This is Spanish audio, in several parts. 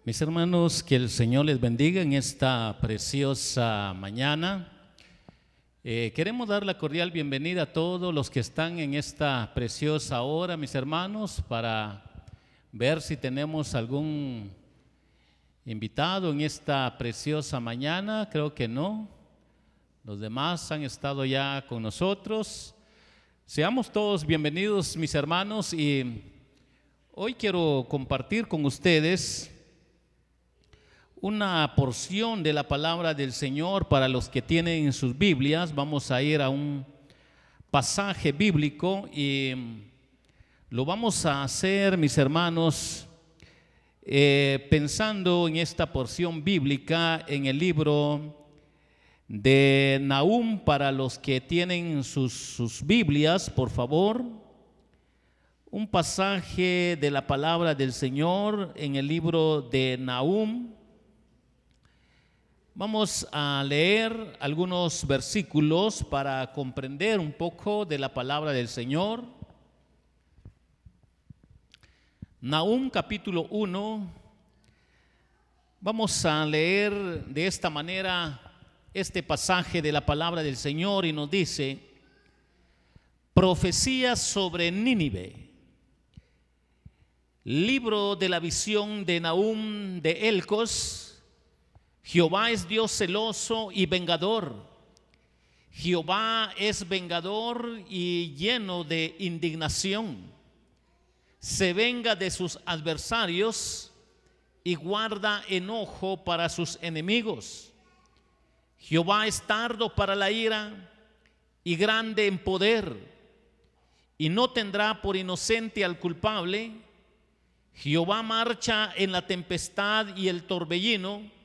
Mis hermanos, que el Señor les bendiga en esta preciosa mañana. Queremos dar la cordial bienvenida a todos los que están en esta preciosa hora, mis hermanos, para ver si tenemos algún invitado en esta preciosa mañana. Creo que no. Los demás han estado ya con nosotros. Seamos todos bienvenidos, mis hermanos, y hoy quiero compartir con ustedes una porción de la palabra del Señor. Para los que tienen en sus Biblias, vamos a ir a un pasaje bíblico y lo vamos a hacer, mis hermanos, pensando en esta porción bíblica en el libro de Nahum. Para los que tienen sus Biblias, por favor, un pasaje de la palabra del Señor en el libro de Nahum. Vamos a leer algunos versículos para comprender un poco de la palabra del Señor. Nahum capítulo 1. Vamos a leer de esta manera este pasaje de la palabra del Señor y nos dice: profecía sobre Nínive. Libro de la visión de Nahum de Elcos. Jehová es Dios celoso y vengador. Jehová es vengador y lleno de indignación. Se venga de sus adversarios y guarda enojo para sus enemigos. Jehová es tardo para la ira y grande en poder, y no tendrá por inocente al culpable. Jehová marcha en la tempestad y el torbellino,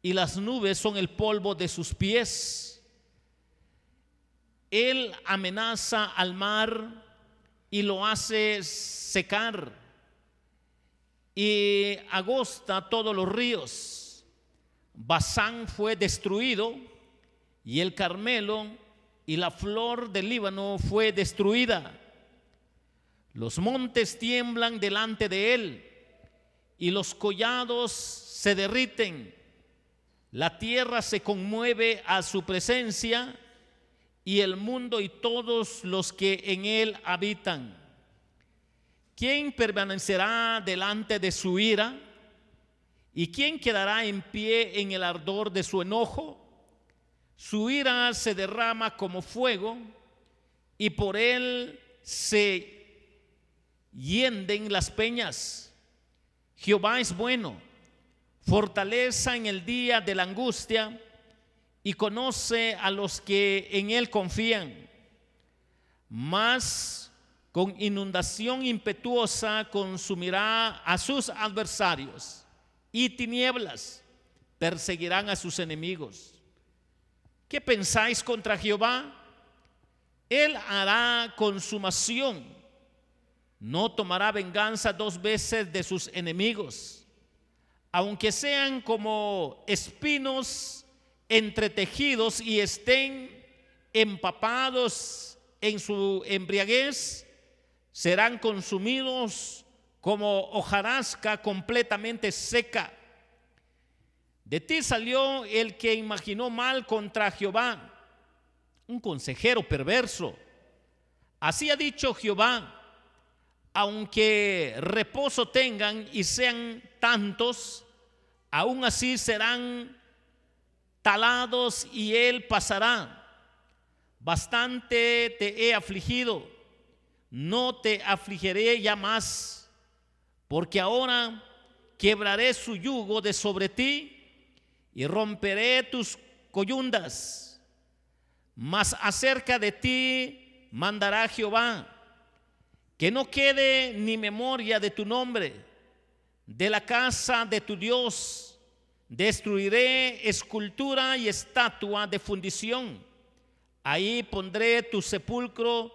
y las nubes son el polvo de sus pies. Él amenaza al mar y lo hace secar, y agosta todos los ríos. Basán fue destruido, y el Carmelo y la flor del Líbano fue destruida. Los montes tiemblan delante de él, y los collados se derriten. La tierra se conmueve a su presencia, y el mundo y todos los que en él habitan. ¿Quién permanecerá delante de su ira? ¿Y quién quedará en pie en el ardor de su enojo? Su ira se derrama como fuego, y por él se hienden las peñas. Jehová es bueno, fortaleza en el día de la angustia, y conoce a los que en él confían. Mas con inundación impetuosa consumirá a sus adversarios, y tinieblas perseguirán a sus enemigos. ¿Qué pensáis contra Jehová? Él hará consumación. No tomará venganza 2 veces de sus enemigos. Aunque sean como espinos entretejidos y estén empapados en su embriaguez, serán consumidos como hojarasca completamente seca. De ti salió el que imaginó mal contra Jehová, un consejero perverso. Así ha dicho Jehová: aunque reposo tengan y sean tantos, aún así serán talados y él pasará. Bastante te he afligido, no te afligiré ya más, porque ahora quebraré su yugo de sobre ti y romperé tus coyundas. Mas acerca de ti mandará Jehová, que no quede ni memoria de tu nombre. De la casa de tu Dios destruiré escultura y estatua de fundición. Ahí pondré tu sepulcro,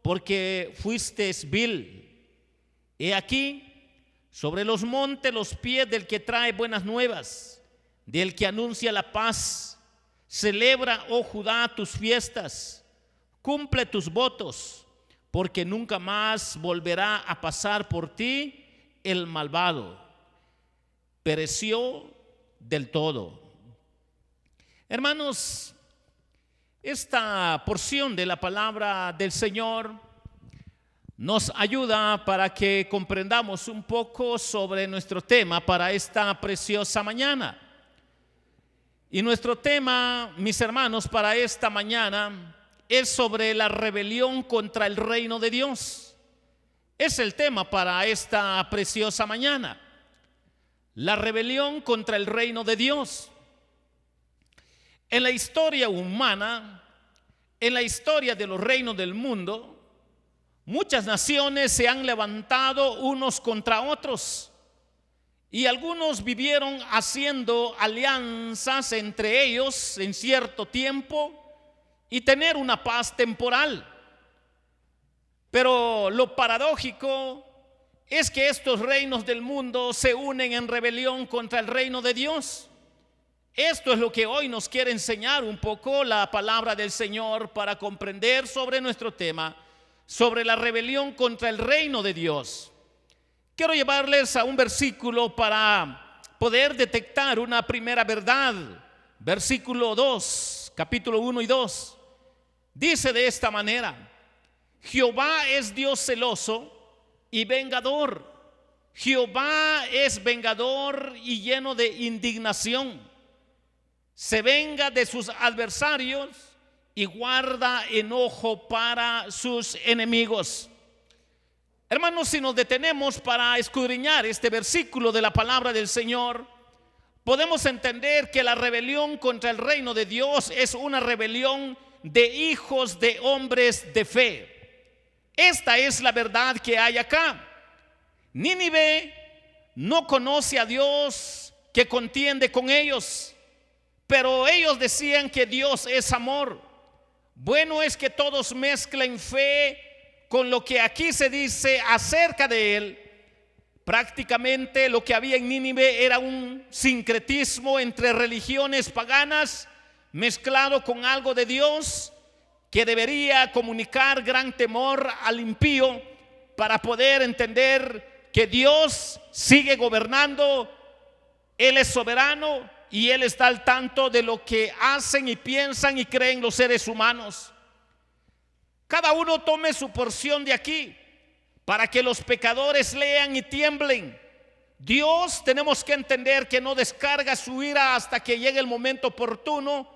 porque fuiste vil. He aquí, sobre los montes los pies del que trae buenas nuevas, del que anuncia la paz. Celebra, oh Judá, tus fiestas, cumple tus votos, porque nunca más volverá a pasar por ti el malvado. pereció del todo. Hermanos, esta porción de la palabra del Señor nos ayuda para que comprendamos un poco sobre nuestro tema para esta preciosa mañana. Y nuestro tema, mis hermanos, para esta mañana es sobre la rebelión contra el reino de Dios. Es el tema para esta preciosa mañana. La rebelión contra el reino de Dios. En la historia humana, en la historia de los reinos del mundo, muchas naciones se han levantado unos contra otros y algunos vivieron haciendo alianzas entre ellos en cierto tiempo y tener una paz temporal. Pero lo paradójico es que estos reinos del mundo se unen en rebelión contra el reino de Dios. Esto es lo que hoy nos quiere enseñar un poco la palabra del Señor para comprender sobre nuestro tema, sobre la rebelión contra el reino de Dios. Quiero llevarles a un versículo para poder detectar una primera verdad. Versículo 2, capítulo 1 y 2. Dice de esta manera: Jehová es Dios celoso y vengador. Jehová es vengador y lleno de indignación. Se venga de sus adversarios y guarda enojo para sus enemigos. Hermanos, si nos detenemos para escudriñar este versículo de la palabra del Señor, podemos entender que la rebelión contra el reino de Dios es una rebelión de hijos de hombres de fe. Esta es la verdad que hay acá. Nínive no conoce a Dios que contiende con ellos, pero ellos decían que Dios es amor. Bueno es que todos mezclen fe con lo que aquí se dice acerca de él. Prácticamente lo que había en Nínive era un sincretismo entre religiones paganas mezclado con algo de Dios que debería comunicar gran temor al impío para poder entender que Dios sigue gobernando, Él es soberano y Él está al tanto de lo que hacen y piensan y creen los seres humanos. Cada uno tome su porción de aquí para que los pecadores lean y tiemblen. Dios, tenemos que entender que no descarga su ira hasta que llegue el momento oportuno,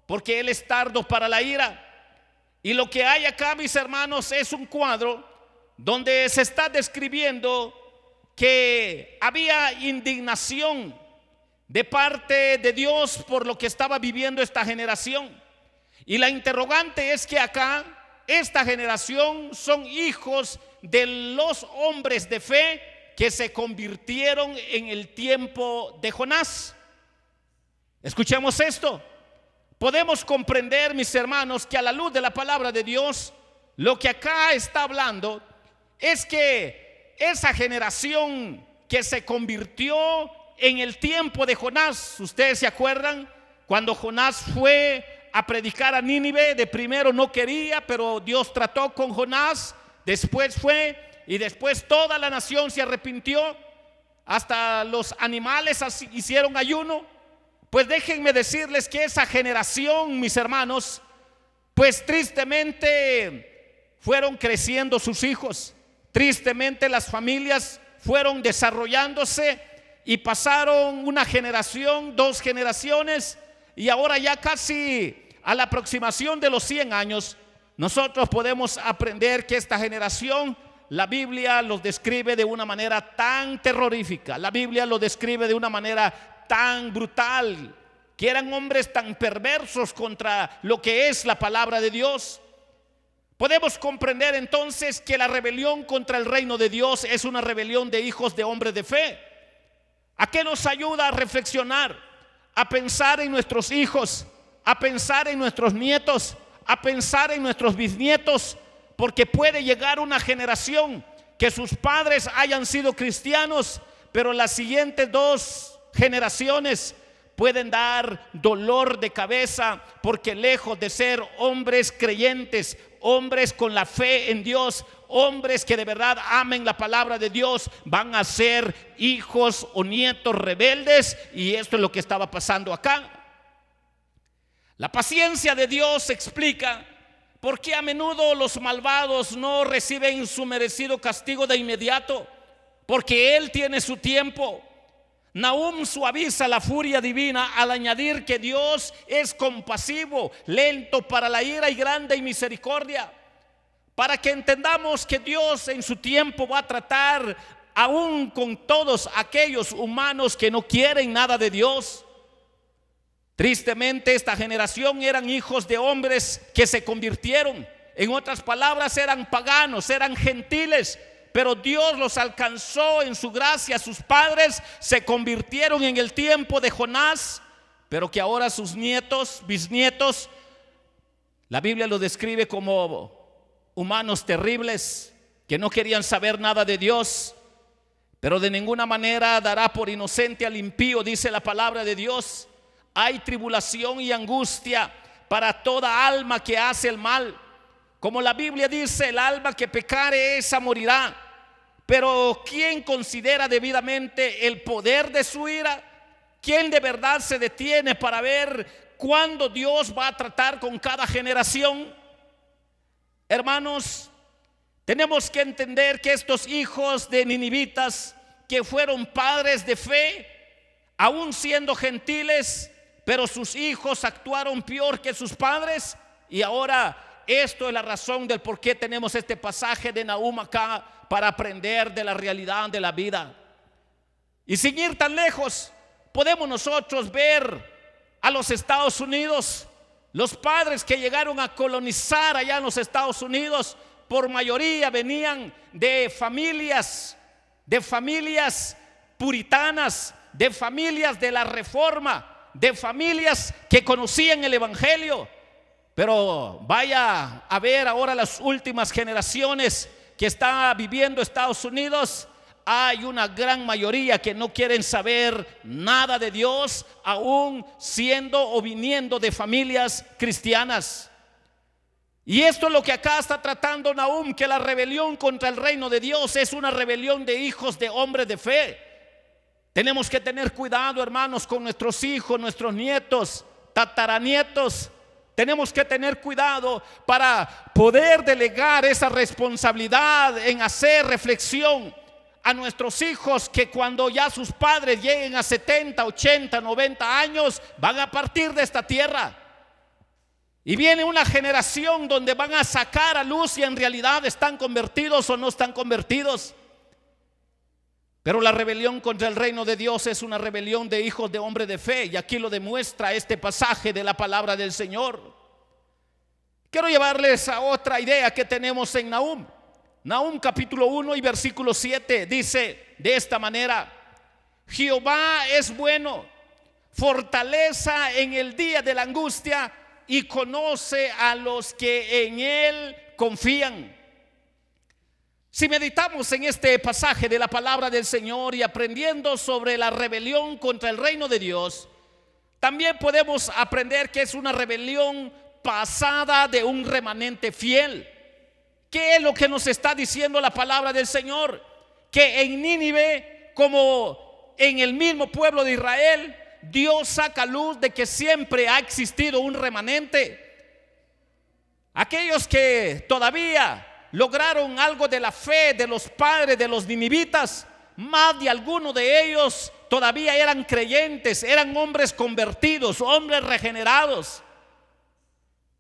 porque Él es tardo para la ira. Y lo que hay acá, mis hermanos, es un cuadro donde se está describiendo que había indignación de parte de Dios por lo que estaba viviendo esta generación. Y la interrogante es que acá esta generación son hijos de los hombres de fe que se convirtieron en el tiempo de Jonás. Escuchemos esto. Podemos comprender, mis hermanos, que a la luz de la palabra de Dios, lo que acá está hablando es que esa generación que se convirtió en el tiempo de Jonás, ustedes se acuerdan cuando Jonás fue a predicar a Nínive, de primero no quería, pero Dios trató con Jonás, después fue y después toda la nación se arrepintió, hasta los animales hicieron ayuno. Pues déjenme decirles que esa generación, mis hermanos, pues tristemente fueron creciendo sus hijos, tristemente las familias fueron desarrollándose y pasaron una generación, 2 generaciones, y ahora ya casi a la aproximación de los 100 años, nosotros podemos aprender que esta generación, la Biblia los describe de una manera tan terrorífica, la Biblia los describe de una manera tan brutal, que eran hombres tan perversos contra lo que es la palabra de Dios. Podemos comprender entonces que la rebelión contra el reino de Dios es una rebelión de hijos de hombres de fe. ¿A qué nos ayuda a reflexionar? A pensar en nuestros hijos, a pensar en nuestros nietos, a pensar en nuestros bisnietos, porque puede llegar una generación que sus padres hayan sido cristianos, pero las siguientes 2 generaciones pueden dar dolor de cabeza, porque lejos de ser hombres creyentes, hombres con la fe en Dios, hombres que de verdad amen la palabra de Dios van a ser hijos o nietos rebeldes, y esto es lo que estaba pasando acá. La paciencia de Dios explica por qué a menudo los malvados no reciben su merecido castigo de inmediato, porque Él tiene su tiempo. Nahum suaviza la furia divina al añadir que Dios es compasivo, lento para la ira y grande en misericordia, para que entendamos que Dios en su tiempo va a tratar aún con todos aquellos humanos que no quieren nada de Dios. Tristemente, esta generación eran hijos de hombres que se convirtieron. En otras palabras, eran paganos, eran gentiles, pero Dios los alcanzó en su gracia. Sus padres se convirtieron en el tiempo de Jonás, pero que ahora sus nietos, bisnietos, la Biblia los describe como humanos terribles que no querían saber nada de Dios, pero de ninguna manera dará por inocente al impío, dice la palabra de Dios. Hay tribulación y angustia para toda alma que hace el mal. Como la Biblia dice, el alma que pecare esa morirá. Pero ¿quién considera debidamente el poder de su ira? ¿Quién de verdad se detiene para ver cuándo Dios va a tratar con cada generación? Hermanos, tenemos que entender que estos hijos de ninivitas, que fueron padres de fe, aún siendo gentiles, pero sus hijos actuaron peor que sus padres, y ahora esto es la razón del por qué tenemos este pasaje de Nahum acá, para aprender de la realidad de la vida. Y sin ir tan lejos, podemos nosotros ver a los Estados Unidos. Los padres que llegaron a colonizar allá en los Estados Unidos, por mayoría venían de familias puritanas, de familias de la Reforma, de familias que conocían el Evangelio. Pero vaya a ver ahora las últimas generaciones que está viviendo Estados Unidos. Hay una gran mayoría que no quieren saber nada de Dios, aún siendo o viniendo de familias cristianas. Y esto es lo que acá está tratando Nahum, que la rebelión contra el reino de Dios es una rebelión de hijos de hombres de fe. Tenemos que tener cuidado, hermanos, con nuestros hijos, nuestros nietos, tataranietos. Tenemos que tener cuidado para poder delegar esa responsabilidad en hacer reflexión a nuestros hijos, que cuando ya sus padres lleguen a 70, 80, 90 años, van a partir de esta tierra. Y viene una generación donde van a sacar a luz si en realidad están convertidos o no están convertidos. Pero la rebelión contra el reino de Dios es una rebelión de hijos de hombre de fe, y aquí lo demuestra este pasaje de la palabra del Señor. Quiero llevarles a otra idea que tenemos en Nahum. Nahum capítulo 1 y versículo 7 dice de esta manera: Jehová es bueno, fortaleza en el día de la angustia, y conoce a los que en él confían. Si meditamos en este pasaje de la palabra del Señor y aprendiendo sobre la rebelión contra el reino de Dios, también podemos aprender que es una rebelión pasada de un remanente fiel. ¿Qué es lo que nos está diciendo la palabra del Señor? Que en Nínive, como en el mismo pueblo de Israel, Dios saca luz de que siempre ha existido un remanente. Aquellos que todavía lograron algo de la fe de los padres de los ninivitas, más de algunos de ellos todavía eran creyentes, eran hombres convertidos, hombres regenerados.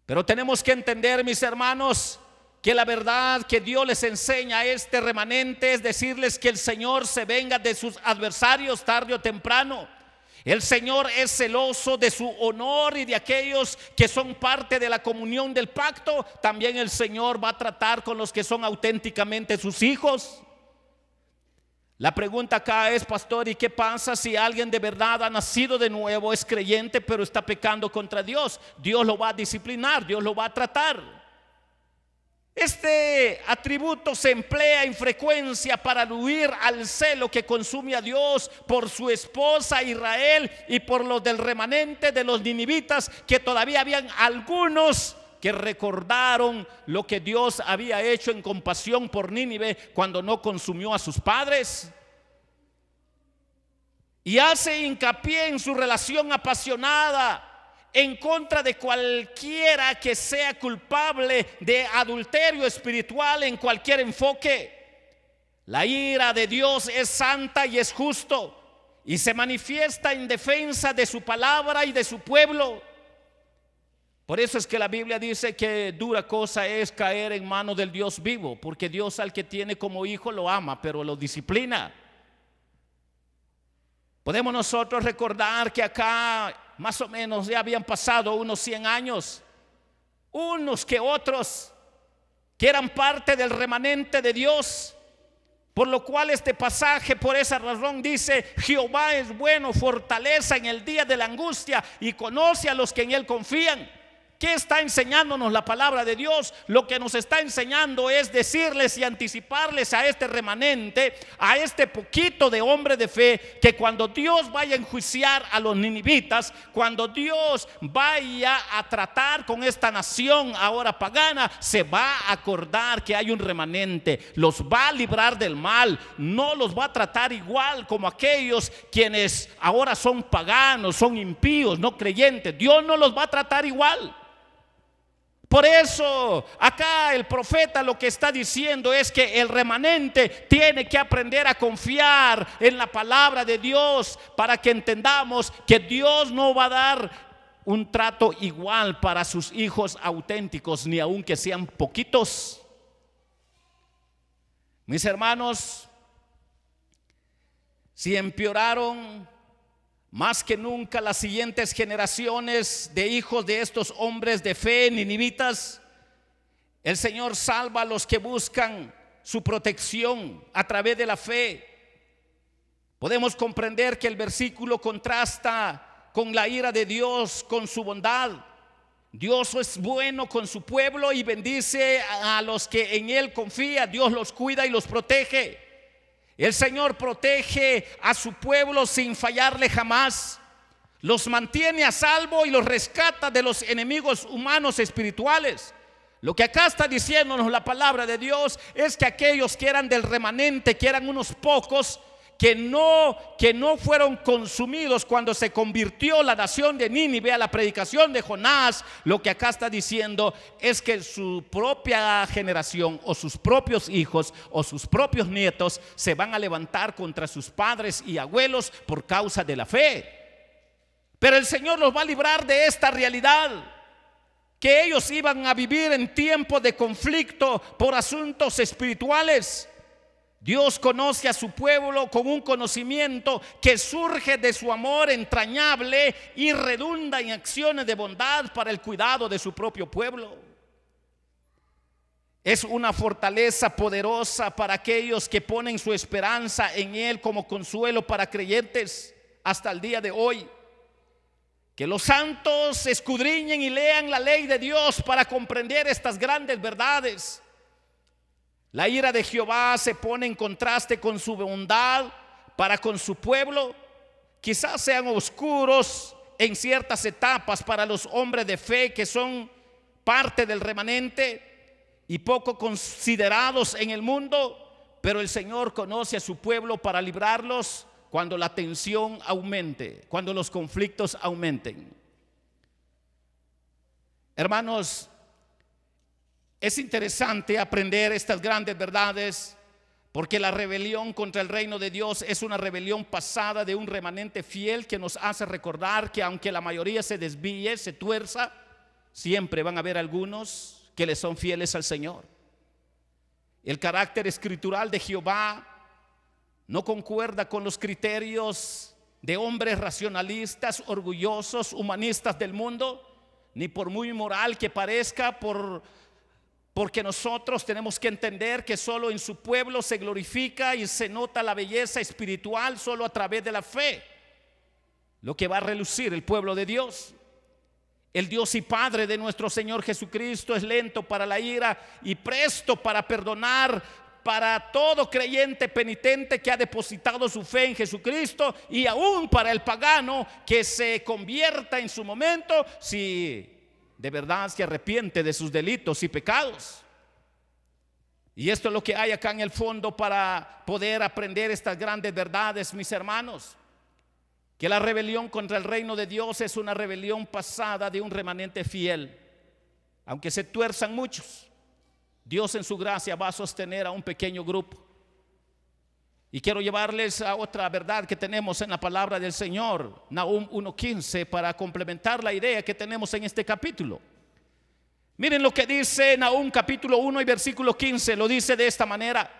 Pero tenemos que entender, mis hermanos, que la verdad que Dios les enseña a este remanente es decirles que el Señor se venga de sus adversarios tarde o temprano. El Señor es celoso de su honor y de aquellos que son parte de la comunión del pacto. También el Señor va a tratar con los que son auténticamente sus hijos. La pregunta acá es: pastor, ¿y qué pasa si alguien de verdad ha nacido de nuevo, es creyente, pero está pecando contra Dios? Dios lo va a disciplinar, Dios lo va a tratar. Este atributo se emplea en frecuencia para aludir al celo que consume a Dios por su esposa Israel y por los del remanente de los ninivitas, que todavía habían algunos que recordaron lo que Dios había hecho en compasión por Nínive cuando no consumió a sus padres. Y hace hincapié en su relación apasionada en contra de cualquiera que sea culpable de adulterio espiritual en cualquier enfoque. La ira de Dios es santa y es justo, y se manifiesta en defensa de su palabra y de su pueblo. Por eso es que la Biblia dice que dura cosa es caer en manos del Dios vivo, porque Dios al que tiene como hijo lo ama, pero lo disciplina. Podemos nosotros recordar que acá más o menos ya habían pasado unos 100 años, unos que otros que eran parte del remanente de Dios, por lo cual este pasaje, por esa razón dice: Jehová es bueno, fortaleza en el día de la angustia, y conoce a los que en él confían. ¿Qué está enseñándonos la palabra de Dios? Lo que nos está enseñando es decirles y anticiparles a este remanente, a este poquito de hombre de fe, que cuando Dios vaya a enjuiciar a los ninivitas, cuando Dios vaya a tratar con esta nación ahora pagana, se va a acordar que hay un remanente, los va a librar del mal, no los va a tratar igual como aquellos quienes ahora son paganos, son impíos, no creyentes. Dios no los va a tratar igual. Por eso acá el profeta lo que está diciendo es que el remanente tiene que aprender a confiar en la palabra de Dios, para que entendamos que Dios no va a dar un trato igual para sus hijos auténticos, ni aunque sean poquitos. Mis hermanos, si empeoraron más que nunca las siguientes generaciones de hijos de estos hombres de fe ninivitas, el Señor salva a los que buscan su protección a través de la fe. Podemos comprender que el versículo contrasta con la ira de Dios, con su bondad. Dios es bueno con su pueblo y bendice a los que en él confían. Dios los cuida y los protege. El Señor protege a su pueblo sin fallarle jamás. Los mantiene a salvo y los rescata de los enemigos humanos espirituales. Lo que acá está diciéndonos la palabra de Dios es que aquellos que eran del remanente, que eran unos pocos, que no fueron consumidos cuando se convirtió la nación de Nínive a la predicación de Jonás, lo que acá está diciendo es que su propia generación o sus propios hijos o sus propios nietos se van a levantar contra sus padres y abuelos por causa de la fe. Pero el Señor los va a librar de esta realidad, que ellos iban a vivir en tiempos de conflicto por asuntos espirituales. Dios conoce a su pueblo con un conocimiento que surge de su amor entrañable y redunda en acciones de bondad para el cuidado de su propio pueblo. Es una fortaleza poderosa para aquellos que ponen su esperanza en Él como consuelo para creyentes hasta el día de hoy. Que los santos escudriñen y lean la ley de Dios para comprender estas grandes verdades. La ira de Jehová se pone en contraste con su bondad para con su pueblo. Quizás sean oscuros en ciertas etapas para los hombres de fe que son parte del remanente y poco considerados en el mundo, pero el Señor conoce a su pueblo para librarlos cuando la tensión aumente, cuando los conflictos aumenten. Hermanos, es interesante aprender estas grandes verdades, porque la rebelión contra el reino de Dios es una rebelión pasada de un remanente fiel que nos hace recordar que aunque la mayoría se desvíe, se tuerza, siempre van a haber algunos que le son fieles al Señor. El carácter escritural de Jehová no concuerda con los criterios de hombres racionalistas, orgullosos, humanistas del mundo, ni por muy moral que parezca, porque nosotros tenemos que entender que solo en su pueblo se glorifica y se nota la belleza espiritual solo a través de la fe, lo que va a relucir el pueblo de Dios. El Dios y Padre de nuestro Señor Jesucristo es lento para la ira y presto para perdonar para todo creyente penitente que ha depositado su fe en Jesucristo, y aún para el pagano que se convierta en su momento si de verdad se arrepiente de sus delitos y pecados. Y esto es lo que hay acá en el fondo para poder aprender estas grandes verdades, mis hermanos. Que la rebelión contra el reino de Dios es una rebelión pasada de un remanente fiel. Aunque se tuerzan muchos, Dios en su gracia va a sostener a un pequeño grupo. Y quiero llevarles a otra verdad que tenemos en la palabra del Señor, Nahum 1:15, para complementar la idea que tenemos en este capítulo. Miren lo que dice Nahum capítulo 1 y versículo 15, lo dice de esta manera: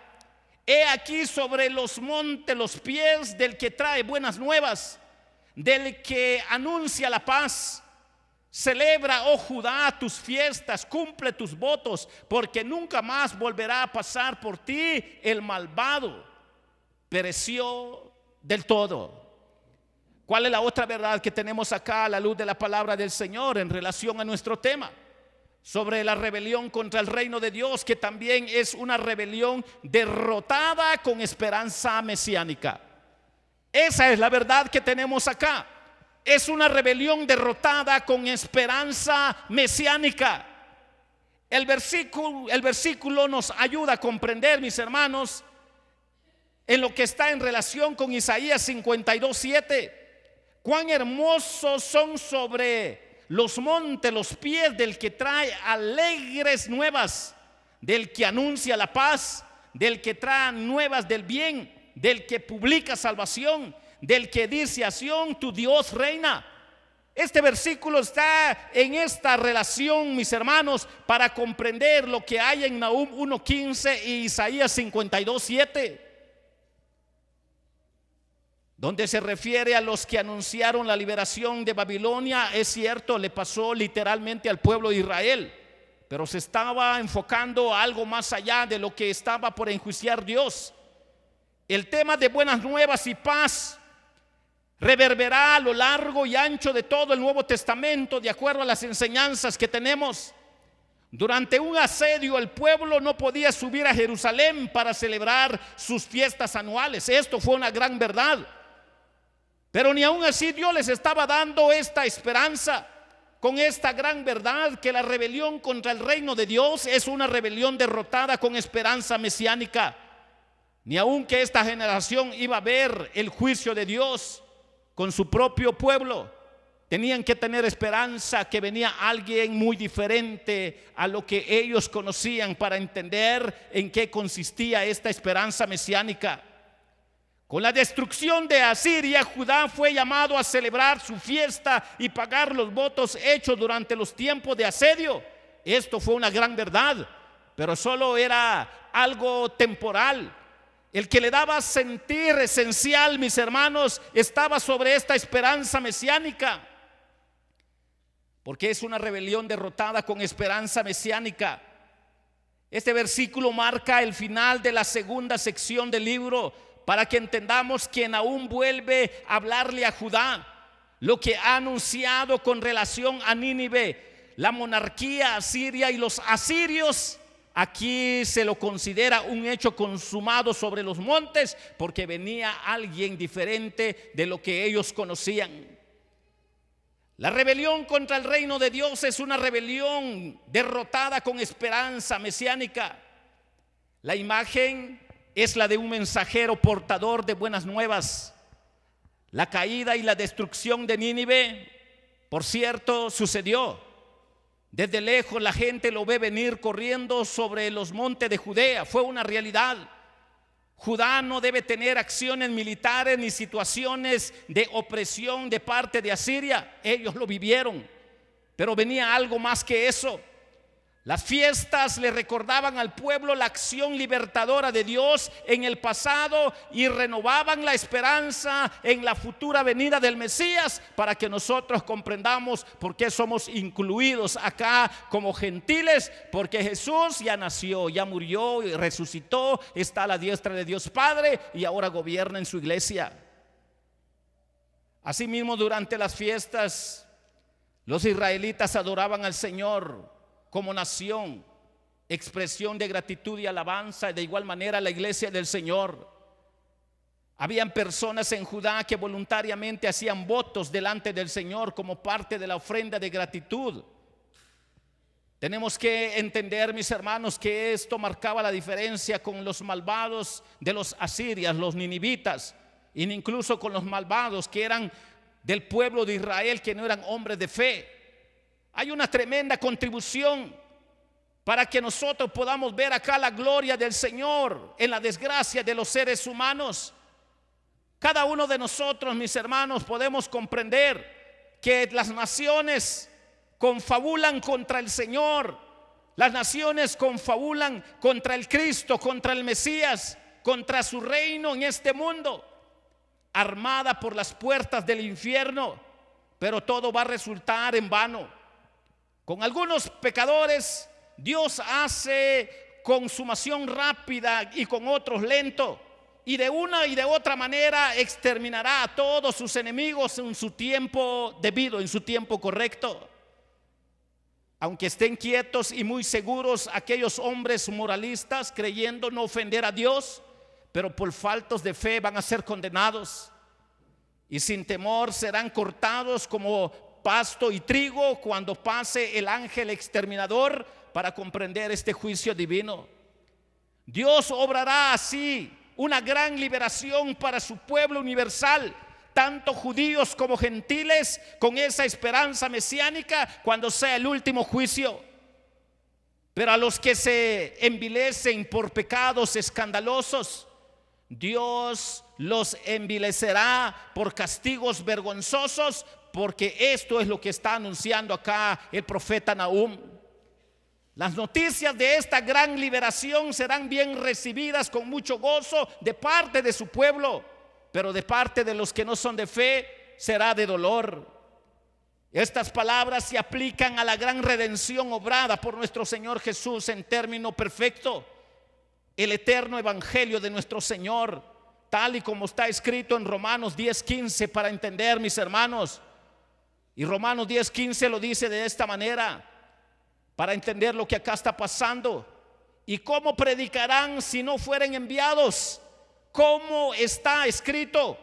he aquí sobre los montes los pies del que trae buenas nuevas, del que anuncia la paz. Celebra, oh Judá, tus fiestas, cumple tus votos, porque nunca más volverá a pasar por ti el malvado. Pereció del todo. ¿Cuál es la otra verdad que tenemos acá a la luz de la palabra del Señor en relación a nuestro tema? Sobre la rebelión contra el reino de Dios, que también es una rebelión derrotada con esperanza mesiánica. Esa es la verdad que tenemos acá. Es una rebelión derrotada con esperanza mesiánica. El versículo nos ayuda a comprender, mis hermanos, en lo que está en relación con Isaías 52:7. Cuán hermosos son sobre los montes los pies del que trae alegres nuevas, del que anuncia la paz, del que trae nuevas del bien, del que publica salvación, del que dice a Sión, tu Dios reina. Este versículo está en esta relación, mis hermanos, para comprender lo que hay en Nahum 1:15 y Isaías 52:7, donde se refiere a los que anunciaron la liberación de Babilonia. Es cierto, le pasó literalmente al pueblo de Israel, pero se estaba enfocando a algo más allá de lo que estaba por enjuiciar Dios. El tema de buenas nuevas y paz reverberará a lo largo y ancho de todo el Nuevo Testamento, de acuerdo a las enseñanzas que tenemos. Durante un asedio, el pueblo no podía subir a Jerusalén para celebrar sus fiestas anuales. Esto fue una gran verdad. Pero ni aún así Dios les estaba dando esta esperanza con esta gran verdad, que la rebelión contra el reino de Dios es una rebelión derrotada con esperanza mesiánica. Ni aun que esta generación iba a ver el juicio de Dios con su propio pueblo, tenían que tener esperanza que venía alguien muy diferente a lo que ellos conocían para entender en qué consistía esta esperanza mesiánica. Con la destrucción de Asiria, Judá fue llamado a celebrar su fiesta y pagar los votos hechos durante los tiempos de asedio. Esto fue una gran verdad, pero solo era algo temporal. El que le daba sentir esencial, mis hermanos, estaba sobre esta esperanza mesiánica, porque es una rebelión derrotada con esperanza mesiánica. Este versículo marca el final de la segunda sección del libro, para que entendamos que Nahum vuelve a hablarle a Judá lo que ha anunciado con relación a Nínive, la monarquía asiria y los asirios. Aquí se lo considera un hecho consumado sobre los montes, porque venía alguien diferente de lo que ellos conocían. La rebelión contra el reino de Dios es una rebelión derrotada con esperanza mesiánica. La imagen es la de un mensajero portador de buenas nuevas. La caída y la destrucción de Nínive, por cierto, sucedió. Desde lejos la gente lo ve venir corriendo sobre los montes de Judea. Fue una realidad. Judá no debe tener acciones militares ni situaciones de opresión de parte de Asiria. Ellos lo vivieron, pero venía algo más que eso. Las fiestas le recordaban al pueblo la acción libertadora de Dios en el pasado y renovaban la esperanza en la futura venida del Mesías, para que nosotros comprendamos por qué somos incluidos acá como gentiles, porque Jesús ya nació, ya murió y resucitó, está a la diestra de Dios Padre y ahora gobierna en su iglesia. Asimismo, durante las fiestas, los israelitas adoraban al Señor como nación, expresión de gratitud y alabanza. De igual manera la iglesia del Señor. Habían personas en Judá que voluntariamente hacían votos delante del Señor como parte de la ofrenda de gratitud. Tenemos que entender, mis hermanos, que esto marcaba la diferencia con los malvados de los asirias, los ninivitas, e incluso con los malvados que eran del pueblo de Israel, que no eran hombres de fe. Hay una tremenda contribución para que nosotros podamos ver acá la gloria del Señor en la desgracia de los seres humanos. Cada uno de nosotros, mis hermanos, podemos comprender que las naciones confabulan contra el Señor. Las naciones confabulan contra el Cristo, contra el Mesías, contra su reino en este mundo, armada por las puertas del infierno, pero todo va a resultar en vano. Con algunos pecadores Dios hace consumación rápida y con otros lento, y de una y de otra manera exterminará a todos sus enemigos en su tiempo debido, en su tiempo correcto. Aunque estén quietos y muy seguros aquellos hombres moralistas, creyendo no ofender a Dios, pero por faltos de fe van a ser condenados, y sin temor serán cortados como pasto y trigo cuando pase el ángel exterminador para comprender este juicio divino. Dios obrará así una gran liberación para su pueblo universal, tanto judíos como gentiles, con esa esperanza mesiánica cuando sea el último juicio. Pero a los que se envilecen por pecados escandalosos, Dios los envilecerá por castigos vergonzosos, porque esto es lo que está anunciando acá el profeta Nahum. Las noticias de esta gran liberación serán bien recibidas con mucho gozo de parte de su pueblo, pero de parte de los que no son de fe será de dolor. Estas palabras se aplican a la gran redención obrada por nuestro Señor Jesús en término perfecto, el eterno evangelio de nuestro Señor, tal y como está escrito en Romanos 10:15, para entender, mis hermanos. Y Romanos 10:15 lo dice de esta manera, para entender lo que acá está pasando. ¿Y cómo predicarán si no fueren enviados? Como está escrito: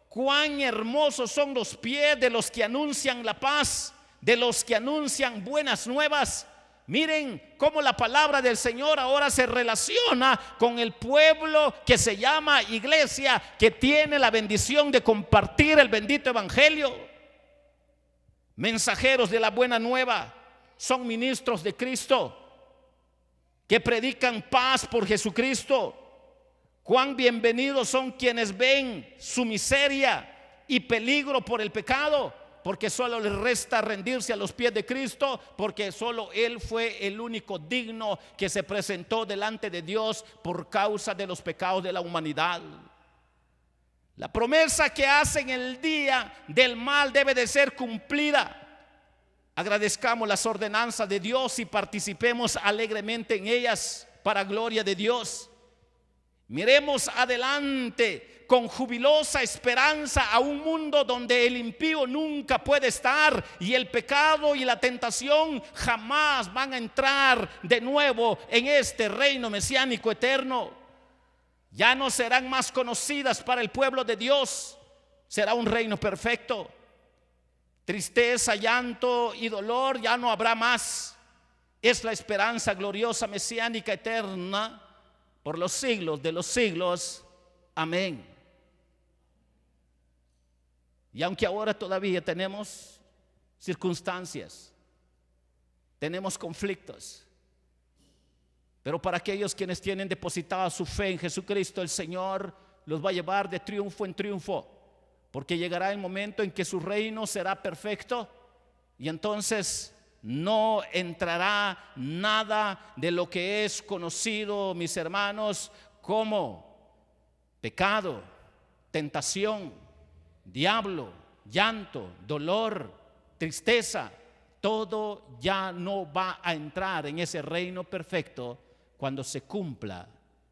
cuán hermosos son los pies de los que anuncian la paz, de los que anuncian buenas nuevas. Miren cómo la palabra del Señor ahora se relaciona con el pueblo que se llama iglesia, que tiene la bendición de compartir el bendito evangelio. Mensajeros de la buena nueva son ministros de Cristo, que predican paz por Jesucristo. Cuán bienvenidos son quienes ven su miseria y peligro por el pecado, porque solo les resta rendirse a los pies de Cristo, porque solo Él fue el único digno que se presentó delante de Dios por causa de los pecados de la humanidad. La promesa que hace en el día del mal debe de ser cumplida. Agradezcamos las ordenanzas de Dios y participemos alegremente en ellas para gloria de Dios. Miremos adelante con jubilosa esperanza a un mundo donde el impío nunca puede estar y el pecado y la tentación jamás van a entrar de nuevo en este reino mesiánico eterno. Ya no serán más conocidas para el pueblo de Dios. Será un reino perfecto. Tristeza, llanto y dolor ya no habrá más. Es la esperanza gloriosa mesiánica eterna por los siglos de los siglos. Amén. Y aunque ahora todavía tenemos circunstancias, tenemos conflictos, pero para aquellos quienes tienen depositada su fe en Jesucristo, el Señor los va a llevar de triunfo en triunfo, porque llegará el momento en que su reino será perfecto y entonces no entrará nada de lo que es conocido, mis hermanos, como pecado, tentación, diablo, llanto, dolor, tristeza. Todo ya no va a entrar en ese reino perfecto cuando se cumpla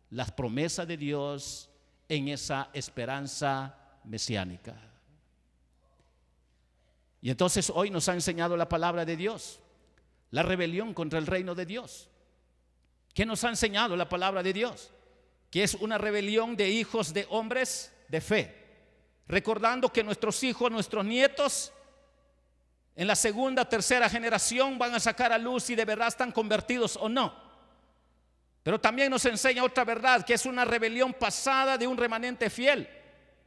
las promesas de Dios en esa esperanza mesiánica. Y entonces hoy nos ha enseñado la palabra de Dios la rebelión contra el reino de Dios. ¿Qué nos ha enseñado la palabra de Dios? Que es una rebelión de hijos de hombres de fe, recordando que nuestros hijos, nuestros nietos, en la segunda, tercera generación van a sacar a luz si de verdad están convertidos o no. Pero también nos enseña otra verdad, que es una rebelión pasada de un remanente fiel.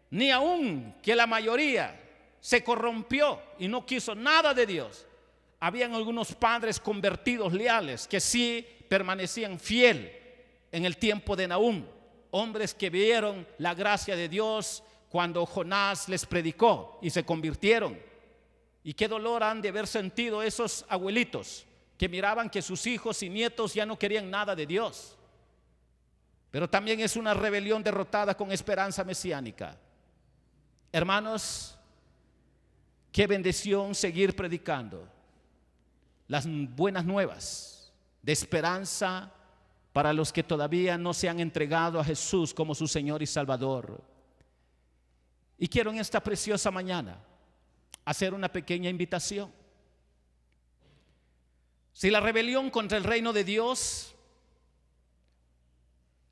Ni aun que la mayoría se corrompió y no quiso nada de Dios, habían algunos padres convertidos leales que sí permanecían fiel en el tiempo de Nahum, hombres que vieron la gracia de Dios cuando Jonás les predicó y se convirtieron. Y qué dolor han de haber sentido esos abuelitos que miraban que sus hijos y nietos ya no querían nada de Dios. Pero también es una rebelión derrotada con esperanza mesiánica. Hermanos, qué bendición seguir predicando las buenas nuevas de esperanza para los que todavía no se han entregado a Jesús como su Señor y Salvador. Y quiero en esta preciosa mañana hacer una pequeña invitación. Si la rebelión contra el reino de Dios,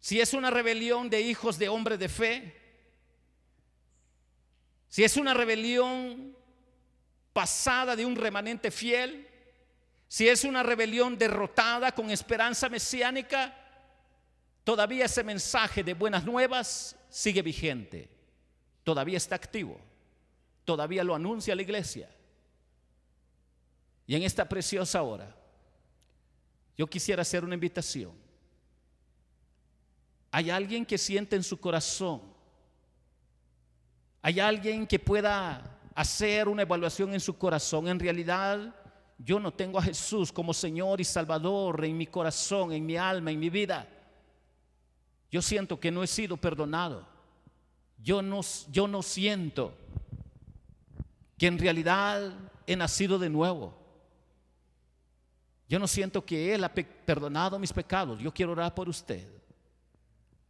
si es una rebelión de hijos de hombres de fe, si es una rebelión pasada de un remanente fiel, si es una rebelión derrotada con esperanza mesiánica, todavía ese mensaje de buenas nuevas sigue vigente, todavía está activo, todavía lo anuncia la iglesia. Y en esta preciosa hora yo quisiera hacer una invitación. ¿Hay alguien que siente en su corazón? ¿Hay alguien que pueda hacer una evaluación en su corazón? En realidad, yo no tengo a Jesús como Señor y Salvador en mi corazón, en mi alma, en mi vida. Yo siento que no he sido perdonado. Yo no siento que en realidad he nacido de nuevo. Yo no siento que Él ha perdonado mis pecados. Yo quiero orar por usted.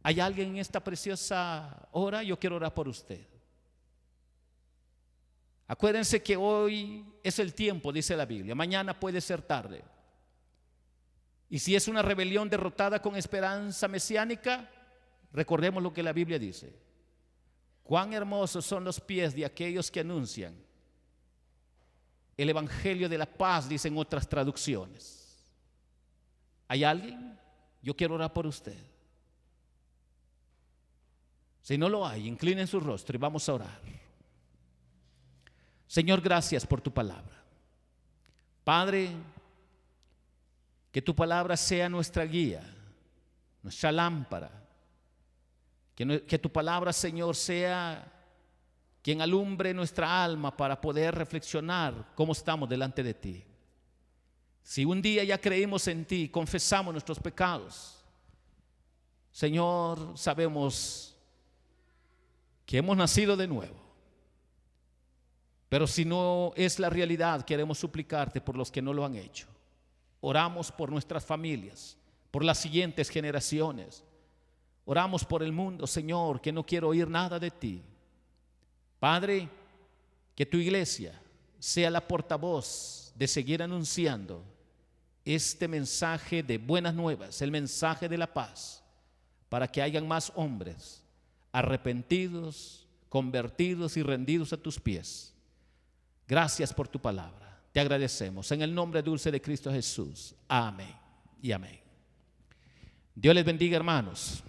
¿Hay alguien en esta preciosa hora? Yo quiero orar por usted. Acuérdense que hoy es el tiempo, dice la Biblia. Mañana puede ser tarde. Y si es una rebelión derrotada con esperanza mesiánica, recordemos lo que la Biblia dice. Cuán hermosos son los pies de aquellos que anuncian el evangelio de la paz, dicen otras traducciones. ¿Hay alguien? Yo quiero orar por usted. Si no lo hay, inclinen su rostro y vamos a orar. Señor, gracias por tu palabra. Padre, que tu palabra sea nuestra guía, nuestra lámpara. Que tu palabra, Señor, sea quien alumbre nuestra alma para poder reflexionar cómo estamos delante de ti. Si un día ya creímos en ti, confesamos nuestros pecados, Señor, sabemos que hemos nacido de nuevo. Pero si no es la realidad, queremos suplicarte por los que no lo han hecho. Oramos por nuestras familias, por las siguientes generaciones. Oramos por el mundo, Señor, que no quiere oír nada de ti. Padre, que tu iglesia sea la portavoz de seguir anunciando este mensaje de buenas nuevas, el mensaje de la paz, para que hayan más hombres arrepentidos, convertidos y rendidos a tus pies. Gracias por tu palabra. Te agradecemos en el nombre dulce de Cristo Jesús. Amén y amén. Dios les bendiga, hermanos.